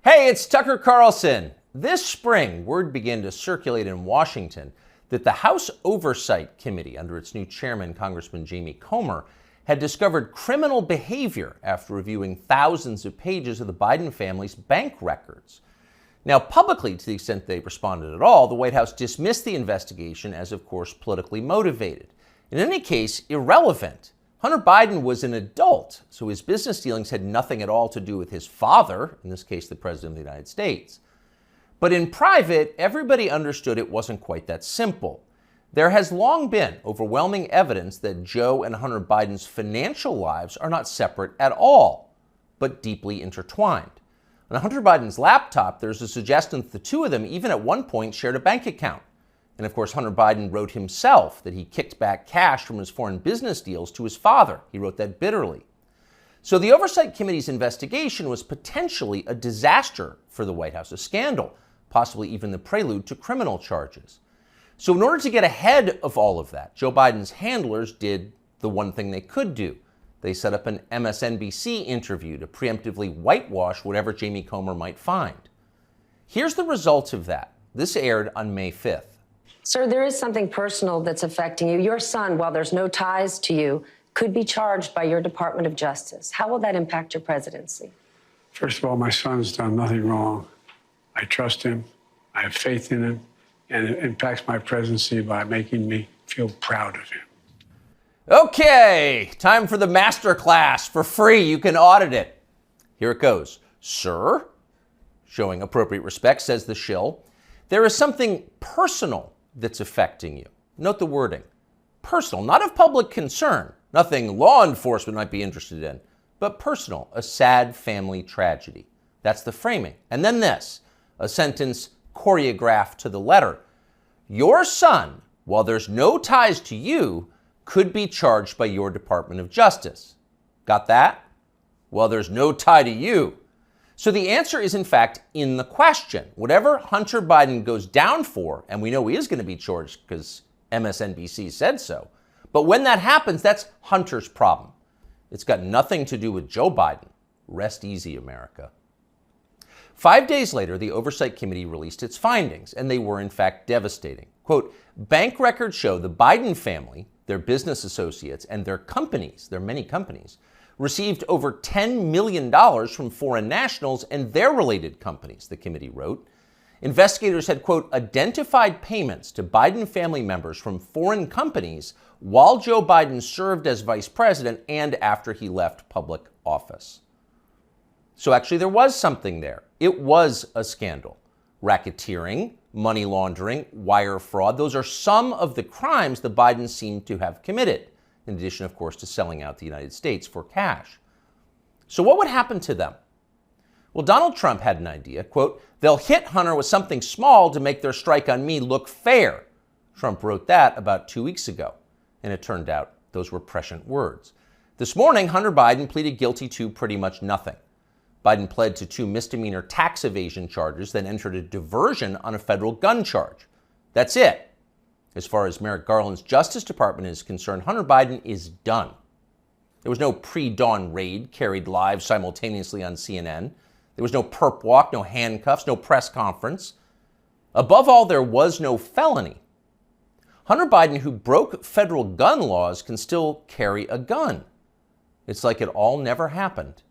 Hey, it's Tucker Carlson. This spring, word began to circulate in Washington that the House Oversight Committee, under its new chairman, Congressman Jamie Comer, had discovered criminal behavior after reviewing thousands of pages of the Biden family's bank records. Now, publicly, to the extent they responded at all, the White House dismissed the investigation as, of course, politically motivated. In any case, irrelevant. Hunter Biden was an adult, so his business dealings had nothing at all to do with his father, in this case, the President of the United States. But in private, everybody understood it wasn't quite that simple. There has long been overwhelming evidence that Joe and Hunter Biden's financial lives are not separate at all, but deeply intertwined. On Hunter Biden's laptop, there's a suggestion that the two of them even at one point shared a bank account. And of course, Hunter Biden wrote himself that he kicked back cash from his foreign business deals to his father. He wrote that bitterly. So the Oversight Committee's investigation was potentially a disaster for the White House, a scandal, possibly even the prelude to criminal charges. So in order to get ahead of all of that, Joe Biden's handlers did the one thing they could do. They set up an MSNBC interview to preemptively whitewash whatever Jamie Comer might find. Here's the result of that. This aired on May 5th. Sir, there is something personal that's affecting you. Your son, while there's no ties to you, could be charged by your Department of Justice. How will that impact your presidency? First of all, my son's done nothing wrong. I trust him. I have faith in him. And it impacts my presidency by making me feel proud of him. Okay, time for the master class. For free, you can audit it. Here it goes. Sir, showing appropriate respect, says the shill, there is something personal that's affecting you. Note the wording. Personal, not of public concern, nothing law enforcement might be interested in, but personal, a sad family tragedy. That's the framing. And then this, a sentence choreographed to the letter. Your son, while there's no ties to you, could be charged by your Department of Justice. Got that? Well, there's no tie to you. So the answer is, in fact, in the question. Whatever Hunter Biden goes down for, and we know he is going to be charged because MSNBC said so, but when that happens, that's Hunter's problem. It's got nothing to do with Joe Biden. Rest easy, America. 5 days later, the Oversight Committee released its findings, and they were, in fact, devastating. Quote, bank records show the Biden family, their business associates, and their companies, their many companies, received over $10 million from foreign nationals and their related companies, the committee wrote. Investigators had, quote, identified payments to Biden family members from foreign companies while Joe Biden served as vice president and after he left public office. So actually there was something there. It was a scandal. Racketeering, money laundering, wire fraud, those are some of the crimes the Bidens seem to have committed, in addition, of course, to selling out the United States for cash. So what would happen to them? Well, Donald Trump had an idea, quote, they'll hit Hunter with something small to make their strike on me look fair. Trump wrote that about 2 weeks ago, and it turned out those were prescient words. This morning, Hunter Biden pleaded guilty to pretty much nothing. Biden pled to 2 misdemeanor tax evasion charges, then entered a diversion on a federal gun charge. That's it. As far as Merrick Garland's Justice Department is concerned, Hunter Biden is done. There was no pre-dawn raid carried live simultaneously on CNN. There was no perp walk, no handcuffs, no press conference. Above all, there was no felony. Hunter Biden, who broke federal gun laws, can still carry a gun. It's like it all never happened.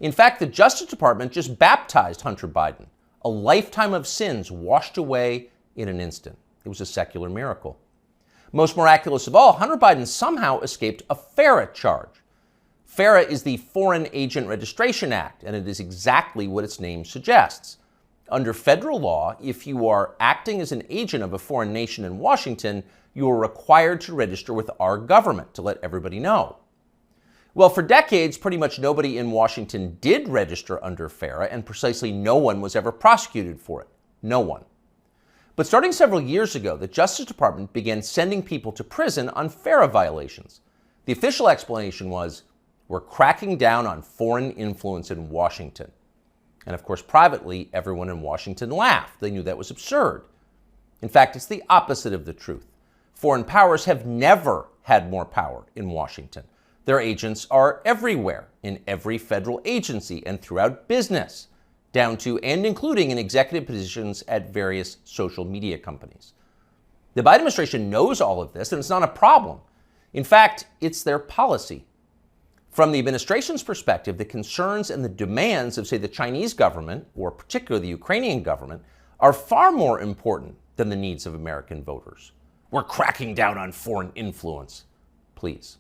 In fact, the Justice Department just baptized Hunter Biden, a lifetime of sins washed away in an instant. It was a secular miracle. Most miraculous of all, Hunter Biden somehow escaped a FARA charge. FARA is the Foreign Agent Registration Act, and it is exactly what its name suggests. Under federal law, if you are acting as an agent of a foreign nation in Washington, you are required to register with our government to let everybody know. Well, for decades, pretty much nobody in Washington did register under FARA, and precisely no one was ever prosecuted for it. No one. But starting several years ago, the Justice Department began sending people to prison on FARA violations. The official explanation was, we're cracking down on foreign influence in Washington. And of course, privately, everyone in Washington laughed. They knew that was absurd. In fact, it's the opposite of the truth. Foreign powers have never had more power in Washington. Their agents are everywhere, in every federal agency and throughout business. down to and including in executive positions at various social media companies. The Biden administration knows all of this, and it's not a problem. In fact, it's their policy. From the administration's perspective, the concerns and the demands of, say, the Chinese government, or particularly the Ukrainian government, are far more important than the needs of American voters. We're cracking down on foreign influence. Please.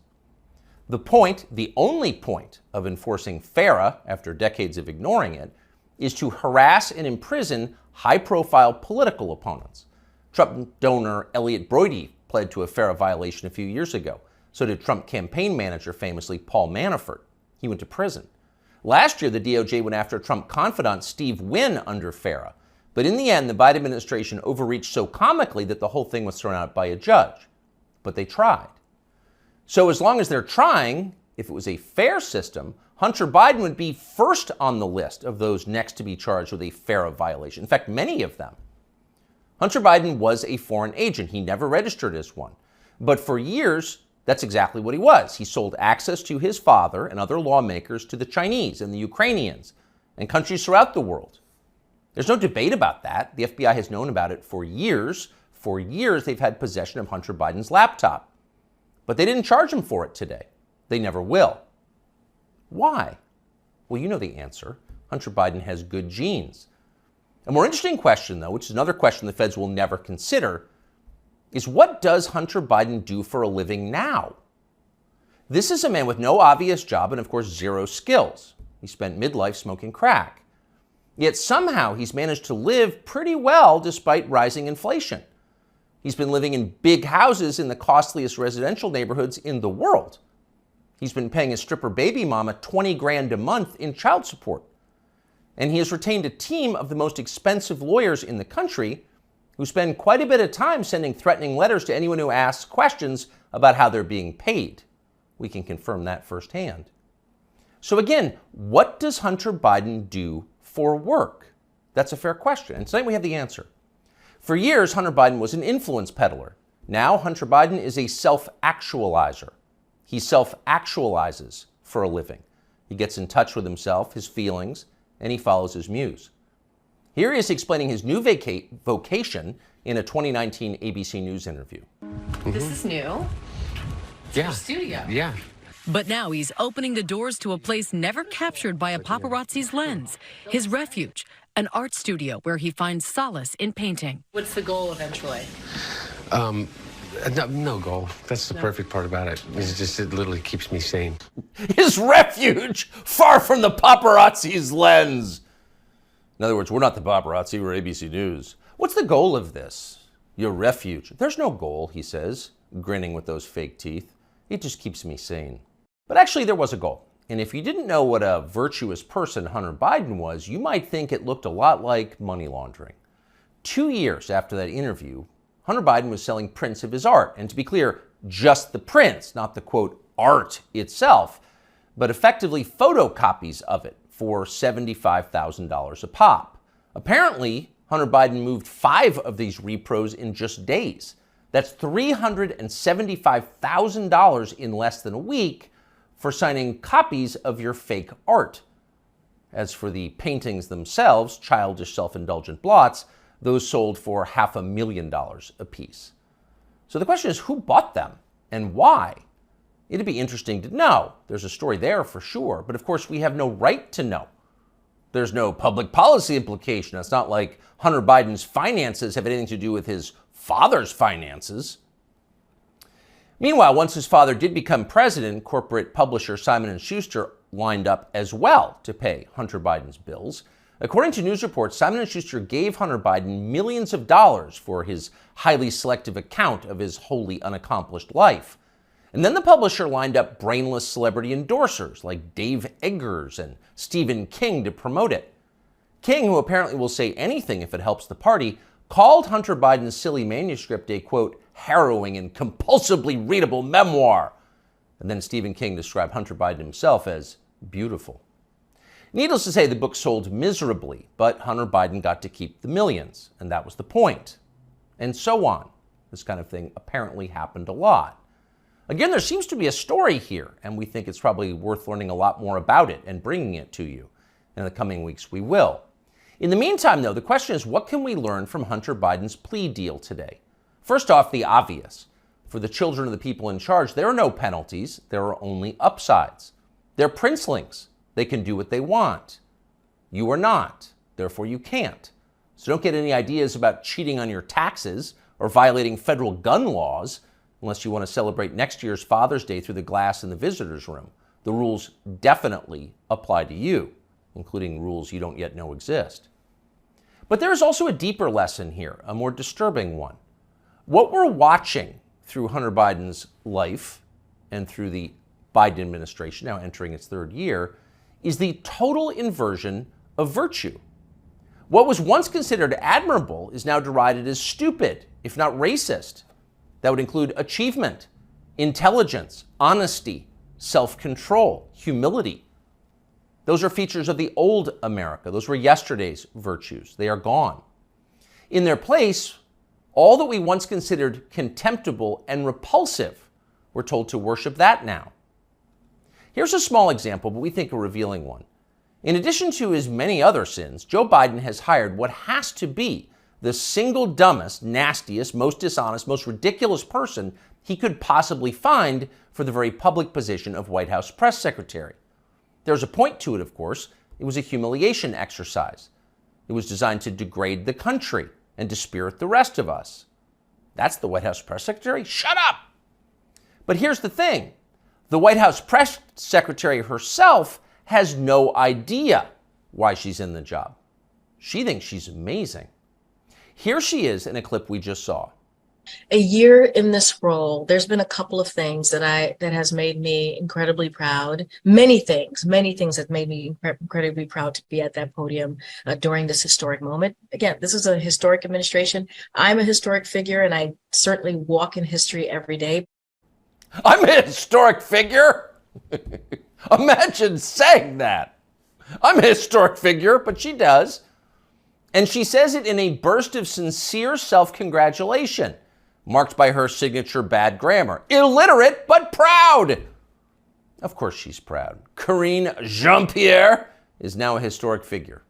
The point, the only point of enforcing FARA, after decades of ignoring it, is to harass and imprison high-profile political opponents. Trump donor Elliot Broidy pled to a FARA violation a few years ago. So did Trump campaign manager, famously Paul Manafort. He went to prison. Last year, the DOJ went after Trump confidant Steve Wynn under FARA. But in the end, the Biden administration overreached so comically that the whole thing was thrown out by a judge. But they tried. So as long as they're trying, if it was a fair system, Hunter Biden would be first on the list of those next to be charged with a FARA violation. In fact, many of them. Hunter Biden was a foreign agent. He never registered as one. But for years, that's exactly what he was. He sold access to his father and other lawmakers to the Chinese and the Ukrainians and countries throughout the world. There's no debate about that. The FBI has known about it for years. For years, they've had possession of Hunter Biden's laptop. But they didn't charge him for it today. They never will. Why? Well, you know the answer. Hunter Biden has good genes. A more interesting question, though, which is another question the feds will never consider, is what does Hunter Biden do for a living now? This is a man with no obvious job and, of course, zero skills. He spent midlife smoking crack. Yet somehow he's managed to live pretty well despite rising inflation. He's been living in big houses in the costliest residential neighborhoods in the world. He's been paying his stripper baby mama $20,000 a month in child support. And he has retained a team of the most expensive lawyers in the country who spend quite a bit of time sending threatening letters to anyone who asks questions about how they're being paid. We can confirm that firsthand. So again, what does Hunter Biden do for work? That's a fair question, and tonight we have the answer. For years, Hunter Biden was an influence peddler. Now, Hunter Biden is a self-actualizer. He self-actualizes for a living. He gets in touch with himself, his feelings, and he follows his muse. Here he is explaining his new vocation in a 2019 ABC News interview. This is new. Yeah. Studio. Yeah. But now he's opening the doors to a place never captured by a paparazzi's lens, his refuge, an art studio where he finds solace in painting. What's the goal eventually? No goal. That's the perfect part about it. It literally keeps me sane. His refuge, far from the paparazzi's lens. In other words, we're not the paparazzi, we're ABC News. What's the goal of this? Your refuge. There's no goal, he says, grinning with those fake teeth. It just keeps me sane. But actually, there was a goal. And if you didn't know what a virtuous person Hunter Biden was, you might think it looked a lot like money laundering. 2 years after that interview, Hunter Biden was selling prints of his art. And to be clear, just the prints, not the, quote, art itself, but effectively photocopies of it for $75,000 a pop. Apparently, Hunter Biden moved 5 of these repros in just days. That's $375,000 in less than a week for signing copies of your fake art. As for the paintings themselves, childish self-indulgent blots, those sold for $500,000 apiece. So the question is, who bought them and why? It'd be interesting to know. There's a story there for sure, but of course we have no right to know. There's no public policy implication. It's not like Hunter Biden's finances have anything to do with his father's finances. Meanwhile, once his father did become president, corporate publisher Simon & Schuster lined up as well to pay Hunter Biden's bills. According to news reports, Simon & Schuster gave Hunter Biden millions of dollars for his highly selective account of his wholly unaccomplished life. And then the publisher lined up brainless celebrity endorsers like Dave Eggers and Stephen King to promote it. King, who apparently will say anything if it helps the party, called Hunter Biden's silly manuscript a, quote, harrowing and compulsively readable memoir. And then Stephen King described Hunter Biden himself as beautiful. Needless to say, the book sold miserably, but Hunter Biden got to keep the millions, and that was the point. And so on. This kind of thing apparently happened a lot. Again, there seems to be a story here, and we think it's probably worth learning a lot more about it and bringing it to you. In the coming weeks, we will. In the meantime, though, the question is, what can we learn from Hunter Biden's plea deal today? First off, the obvious. For the children of the people in charge, there are no penalties. There are only upsides. They're princelings. They can do what they want. You are not. Therefore, you can't. So don't get any ideas about cheating on your taxes or violating federal gun laws unless you want to celebrate next year's Father's Day through the glass in the visitor's room. The rules definitely apply to you, including rules you don't yet know exist. But there is also a deeper lesson here, a more disturbing one. What we're watching through Hunter Biden's life and through the Biden administration, now entering its third year, is the total inversion of virtue. What was once considered admirable is now derided as stupid, if not racist. That would include achievement, intelligence, honesty, self-control, humility. Those are features of the old America. Those were yesterday's virtues. They are gone. In their place, all that we once considered contemptible and repulsive, we're told to worship that now. Here's a small example, but we think a revealing one. In addition to his many other sins, Joe Biden has hired what has to be the single dumbest, nastiest, most dishonest, most ridiculous person he could possibly find for the very public position of White House press secretary. There's a point to it, of course. It was a humiliation exercise. It was designed to degrade the country and dispirit the rest of us. That's the White House press secretary? Shut up! But here's the thing. The White House press secretary herself has no idea why she's in the job. She thinks she's amazing. Here she is in a clip we just saw. A year in this role, there's been a couple of things that has made me incredibly proud. Many things that made me incredibly proud to be at that podium during this historic moment. Again, this is a historic administration. I'm a historic figure, and I certainly walk in history every day. I'm a historic figure? Imagine saying that. I'm a historic figure, but she does. And she says it in a burst of sincere self-congratulation, marked by her signature bad grammar. Illiterate, but proud. Of course she's proud. Karine Jean-Pierre is now a historic figure,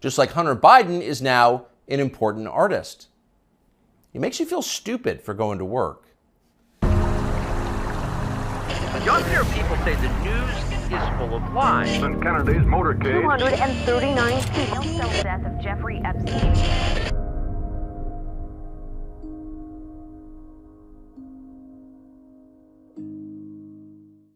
just like Hunter Biden is now an important artist. It makes you feel stupid for going to work. Younger people say the news is full of lies. Kennedy's motorcade. 239 people. Death of Jeffrey Epstein.